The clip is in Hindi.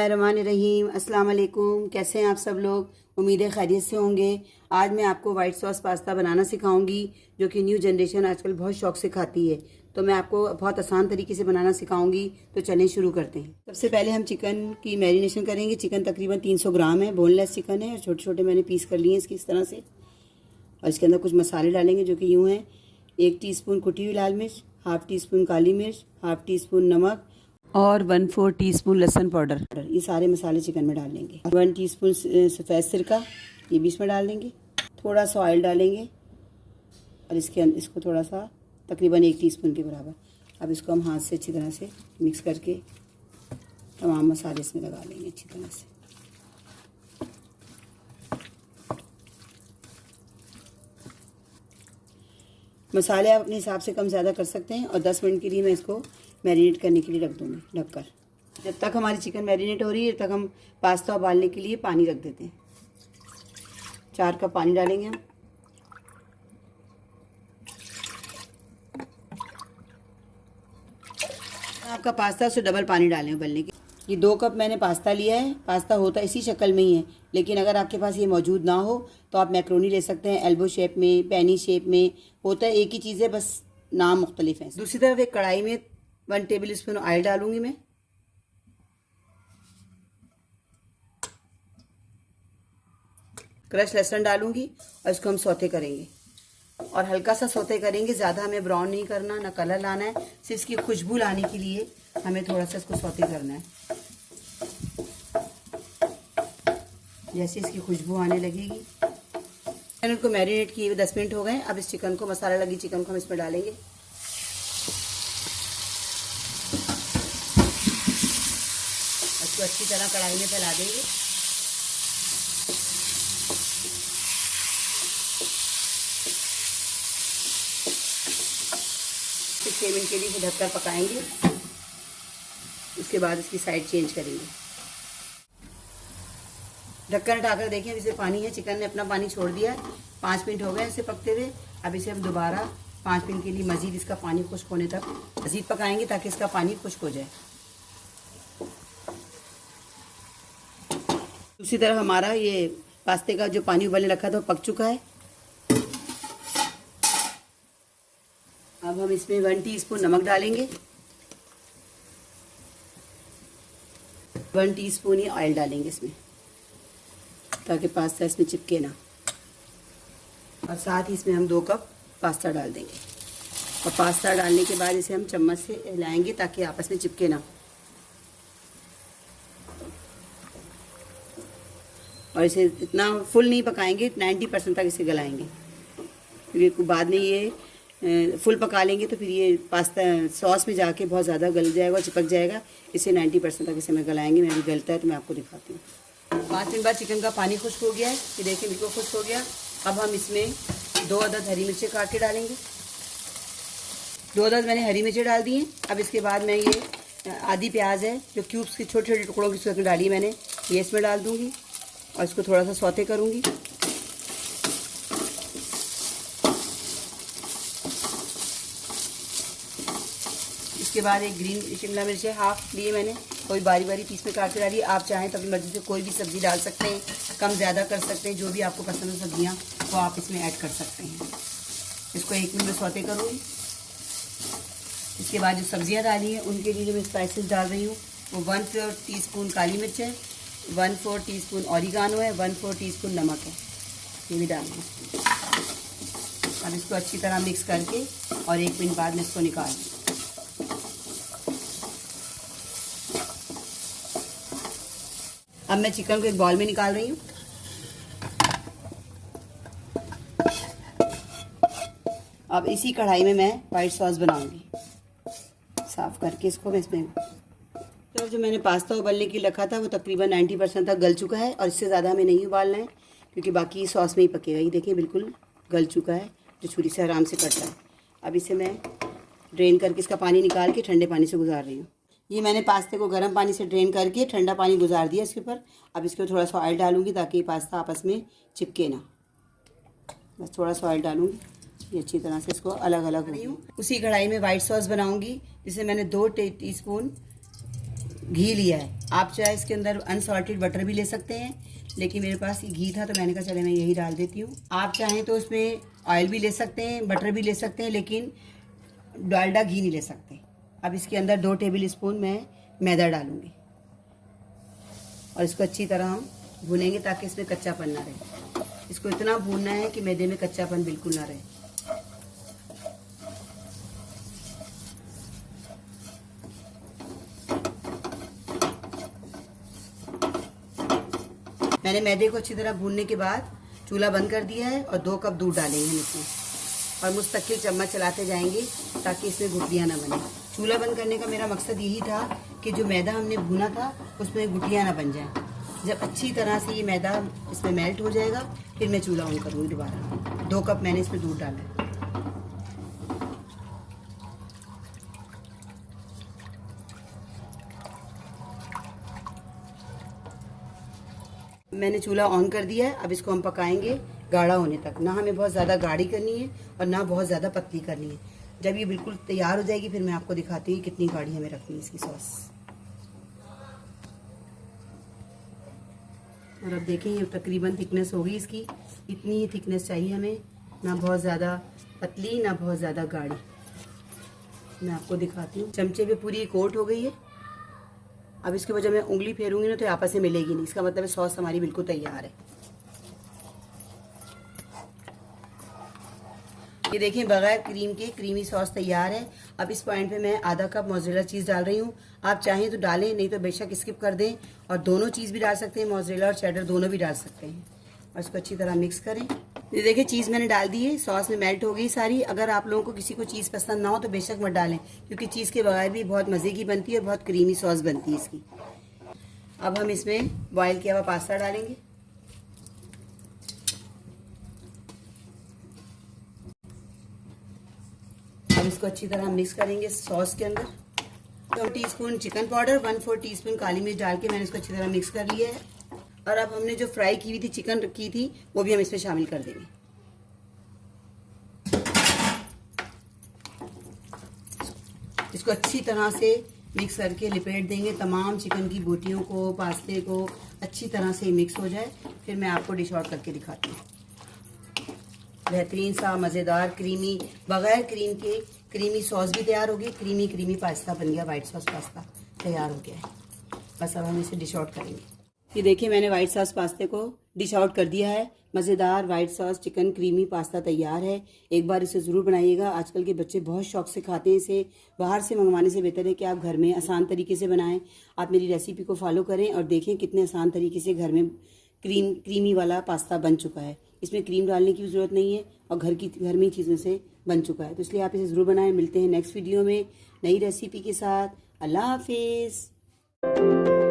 बिस्मिल्लाहिर्रहमानिर्रहीम। अस्सलाम वालेकुम। कैसे हैं आप सब लोग? उम्मीद है खैरियत से होंगे। आज मैं आपको वाइट सॉस पास्ता बनाना सिखाऊंगी, जो कि न्यू जनरेशन आजकल बहुत शौक से खाती है। तो मैं आपको बहुत आसान तरीके से बनाना सिखाऊंगी। तो चलें शुरू करते हैं। सबसे पहले हम चिकन की मैरिनेशन करेंगे। चिकन तकरीबन 300 ग्राम है, बोनलेस चिकन है और छोटे छोटे मैंने पीस कर लिए हैं इसकी इस तरह से। और इसके अंदर कुछ मसाले डालेंगे जो कि यूँ हैं: 1 टीस्पून कुटी हुई लाल मिर्च, हाफ़ टी स्पून काली मिर्च, हाफ़ टी स्पून नमक और 1/4 टीस्पून लहसुन पाउडर। ये सारे मसाले चिकन में डाल लेंगे। 1 टीस्पून सफ़ेद सिरका ये भी इसमें डाल देंगे। थोड़ा सा ऑयल डालेंगे और इसको थोड़ा सा तकरीबन 1 टीस्पून के बराबर। अब इसको हम हाथ से अच्छी तरह से मिक्स करके तमाम मसाले इसमें लगा लेंगे अच्छी तरह से। मसाले आप अपने हिसाब से कम ज़्यादा कर सकते हैं। और 10 मिनट के लिए मैं इसको मैरिनेट करने के लिए रख दूँगी ढककर। जब तक हमारी चिकन मैरिनेट हो रही है तब तक हम पास्ता उबालने के लिए पानी रख देते हैं। 4 कप पानी डालेंगे हम। आपका पास्ता उससे डबल पानी डालें उबलने के। ये 2 कप मैंने पास्ता लिया है। पास्ता होता इसी शक्ल में ही है, लेकिन अगर आपके पास ये मौजूद ना हो तो आप मैक्रोनी ले सकते हैं। एल्बो शेप में, पैनी शेप में होता है, एक ही चीज़ है, बस नाम मुख्तलिफ है। दूसरी तरफ एक कढ़ाई में 1 टेबल स्पून ऑयल डालूंगी मैं। क्रश लहसुन डालूंगी और इसको हम सौते करेंगे। और हल्का सा सौते करेंगे, ज़्यादा हमें ब्राउन नहीं करना, ना कलर लाना है। सिर्फ इसकी खुशबू लाने के लिए हमें थोड़ा सा इसको सौते करना है। जैसे इसकी खुशबू आने लगेगी। मैंने उनको मैरिनेट किए हुए 10 मिनट हो गए। अब इस चिकन को, मसाला लगी चिकन को हम इसमें डालेंगे। इसको अच्छी तरह कढ़ाई में फैला देंगे। फिर 6 मिनट के लिए इसे ढककर पकाएंगे। उसके बाद इसकी साइड चेंज करेंगे। ढक्कन हटाकर देखिए, अब इसे पानी है, चिकन ने अपना पानी छोड़ दिया है। 5 मिनट हो गए इसे पकते हुए। अब इसे हम दोबारा 5 मिनट के लिए मज़ीद इसका पानी खुश्क होने तक मज़ीद पकाएंगे, ताकि इसका पानी खुश्क हो जाए। दूसरी तरफ हमारा ये पास्ते का जो पानी उबलने रखा था वो पक चुका है। अब हम इसमें 1 टीस्पून नमक डालेंगे। 1 टीस्पून ही ऑयल डालेंगे इसमें, ताकि पास्ता इसमें चिपके ना। और साथ ही इसमें हम 2 कप पास्ता डाल देंगे। और पास्ता डालने के बाद इसे हम चम्मच से हिलाएंगे ताकि आपस में चिपके ना। और इसे इतना फुल नहीं पकाएंगे, 90% तक इसे गलाएंगे। फिर बाद में ये फुल पका लेंगे तो फिर ये पास्ता सॉस में जाके बहुत ज़्यादा गल जाएगा और चिपक जाएगा। इसे 90% तक इसे मैं गलाएंगे। मैं भी गलता है तो मैं आपको दिखाती हूँ। 5 मिनट बाद चिकन का पानी खुश्क हो गया है। ये देखिए बिल्कुल खुश्क हो गया। अब हम इसमें 2 अदद हरी मिर्चें काट के डालेंगे। 2 अदद मैंने हरी मिर्चें डाल दी हैं। अब इसके बाद मैं ये आधी प्याज है जो क्यूब्स की छोटे छोटे टुकड़ों की उसमें डाली मैंने, ये इसमें डाल दूँगी और इसको थोड़ा सा सौते करूँगी। इसके बाद एक ग्रीन शिमला मिर्च है, हाफ लिए मैंने, कोई बारी बारी पीस में काट के डालिए। आप चाहें तो अपनी मर्जी से कोई भी सब्ज़ी डाल सकते हैं, कम ज़्यादा कर सकते हैं। जो भी आपको पसंद है सब्जियां वो आप इसमें ऐड कर सकते हैं। इसको 1 मिनट में सौते करूँगी। इसके बाद जो सब्जियां डाली हैं उनके लिए जो मैं स्पाइसेस डाल रही हूँ वो 1/4 टीस्पून काली मिर्च है, 1/4 टीस्पून ऑरिगानो है, 1/4 टीस्पून नमक है, ये भी डालना है। अब इसको अच्छी तरह मिक्स करके और 1 मिनट बाद में इसको निकाल दूँ। अब मैं चिकन को एक बाउल में निकाल रही हूँ। अब इसी कढ़ाई में मैं वाइट सॉस बनाऊंगी। साफ़ करके इसको मैं इसमें तो जो मैंने पास्ता उबलने के लिए रखा था वो तकरीबन 90% तक गल चुका है। और इससे ज़्यादा हमें नहीं उबालना है, क्योंकि बाकी सॉस में ही पकेगा। ये देखिए बिल्कुल गल चुका है, जो छुरी से आराम से कटता है। अब इसे मैं ड्रेन करके इसका पानी निकाल के ठंडे पानी से गुजार रही हूँ। ये मैंने पास्ते को गर्म पानी से ड्रेन करके ठंडा पानी गुजार दिया इसके ऊपर। अब इसके थोड़ा सा ऑयल डालूंगी ताकि पास्ता आपस में चिपके ना। बस थोड़ा सा ऑयल डालूंगी, ये अच्छी तरह से इसको अलग अलग रही हूँ। उसी कढ़ाई में वाइट सॉस बनाऊंगी, जिसे मैंने 2 टीस्पून घी लिया है। आप चाहे इसके अंदर अनसॉल्टेड बटर भी ले सकते हैं, लेकिन मेरे पास ये घी था तो मैंने कहा चले मैं यही डाल देती हूँ। आप चाहें तो उसमें ऑयल भी ले सकते हैं, बटर भी ले सकते हैं, लेकिन डालडा घी नहीं ले सकते। अब इसके अंदर 2 टेबल स्पून मैं मैदा डालूंगी और इसको अच्छी तरह हम भूनेंगे ताकि इसमें कच्चापन ना रहे। इसको इतना भूनना है कि मैदे में कच्चापन बिल्कुल ना रहे। मैंने मैदे को अच्छी तरह भूनने के बाद चूल्हा बंद कर दिया है और 2 कप दूध डालेंगे हम इसमें और मुस्तकिल चम्मच चलाते जाएंगे ताकि इसमें गुठलियाँ ना बने। चूल्हा बंद करने का मेरा मकसद यही था कि जो मैदा हमने भुना था उसमें गुठलियाँ ना बन जाएं। जब अच्छी तरह से ये मैदा इसमें मेल्ट हो जाएगा फिर मैं चूल्हा ऑन करूँगी दोबारा। 2 कप मैंने इसमें दूध डाला है। मैंने चूल्हा ऑन कर दिया है। अब इसको हम पकाएंगे गाढ़ा होने तक। ना हमें बहुत ज़्यादा गाढ़ी करनी है और ना बहुत ज़्यादा पतली करनी है। जब ये बिल्कुल तैयार हो जाएगी फिर मैं आपको दिखाती हूँ कितनी गाढ़ी हमें रखनी है इसकी सॉस। और अब देखें ये तकरीबन थिकनेस होगी इसकी। इतनी ही थिकनेस चाहिए हमें, ना बहुत ज़्यादा पतली ना बहुत ज़्यादा गाढ़ी। मैं आपको दिखाती हूँ। चमचे पे पूरी कोट हो गई है। अब इसके वजह मैं उंगली फेरूंगी ना तो आपस में मिलेगी नहीं। इसका मतलब है सॉस हमारी बिल्कुल तैयार है। ये देखिए बगैर क्रीम के क्रीमी सॉस तैयार है। अब इस पॉइंट पे मैं आधा कप मोज़रेला चीज़ डाल रही हूँ। आप चाहें तो डालें, नहीं तो बेशक स्किप कर दें। और दोनों चीज़ भी डाल सकते हैं, मोज़रेला और चेडर दोनों भी डाल सकते हैं। और इसको अच्छी तरह मिक्स करें। ये देखिए चीज़ मैंने डाल दी है, सॉस में मेल्ट हो गई सारी। अगर आप लोगों को किसी को चीज़ पसंद ना हो तो बेशक मत डालें, क्योंकि चीज़ के बगैर भी बहुत मज़े की बनती है और बहुत क्रीमी सॉस बनती है इसकी। अब हम इसमें बॉयल किया हुआ पास्ता डालेंगे। अब इसको अच्छी तरह मिक्स करेंगे सॉस के अंदर। 2 टीस्पून चिकन पाउडर, 1/4 टीस्पून काली मिर्च डाल के मैंने इसको अच्छी तरह मिक्स कर लिया है। और अब हमने जो फ्राई की हुई थी चिकन की थी वो भी हम इसमें शामिल कर देंगे। इसको अच्छी तरह से मिक्स करके लिपेट देंगे। तमाम चिकन की बोटियों को, पास्ते को अच्छी तरह से मिक्स हो जाए। फिर मैं आपको डिश आउट करके दिखाती हूँ। बेहतरीन सा मज़ेदार क्रीमी बगैर क्रीम के क्रीमी सॉस भी तैयार हो गई। क्रीमी क्रीमी पास्ता बन गया। वाइट सॉस पास्ता तैयार हो गया है। बस अब हम इसे डिश आउट करेंगे। ये देखिए मैंने वाइट सॉस पास्ते को डिश आउट कर दिया है। मज़ेदार white sauce chicken creamy pasta तैयार है। एक बार इसे ज़रूर बनाइएगा। आजकल के बच्चे बहुत शौक से खाते हैं इसे। बाहर से मंगवाने से बेहतर है कि आप घर में आसान तरीके से बनाएं। आप मेरी रेसिपी को फॉलो करें और देखें कितने आसान तरीके से घर में क्रीमी वाला पास्ता बन चुका है। इसमें क्रीम डालने की भी ज़रूरत नहीं है और घर में चीज़ों से बन चुका है। तो इसलिए आप इसे ज़रूर बनाएं। मिलते हैं नेक्स्ट वीडियो में नई रेसिपी के साथ। अल्लाह हाफिज़।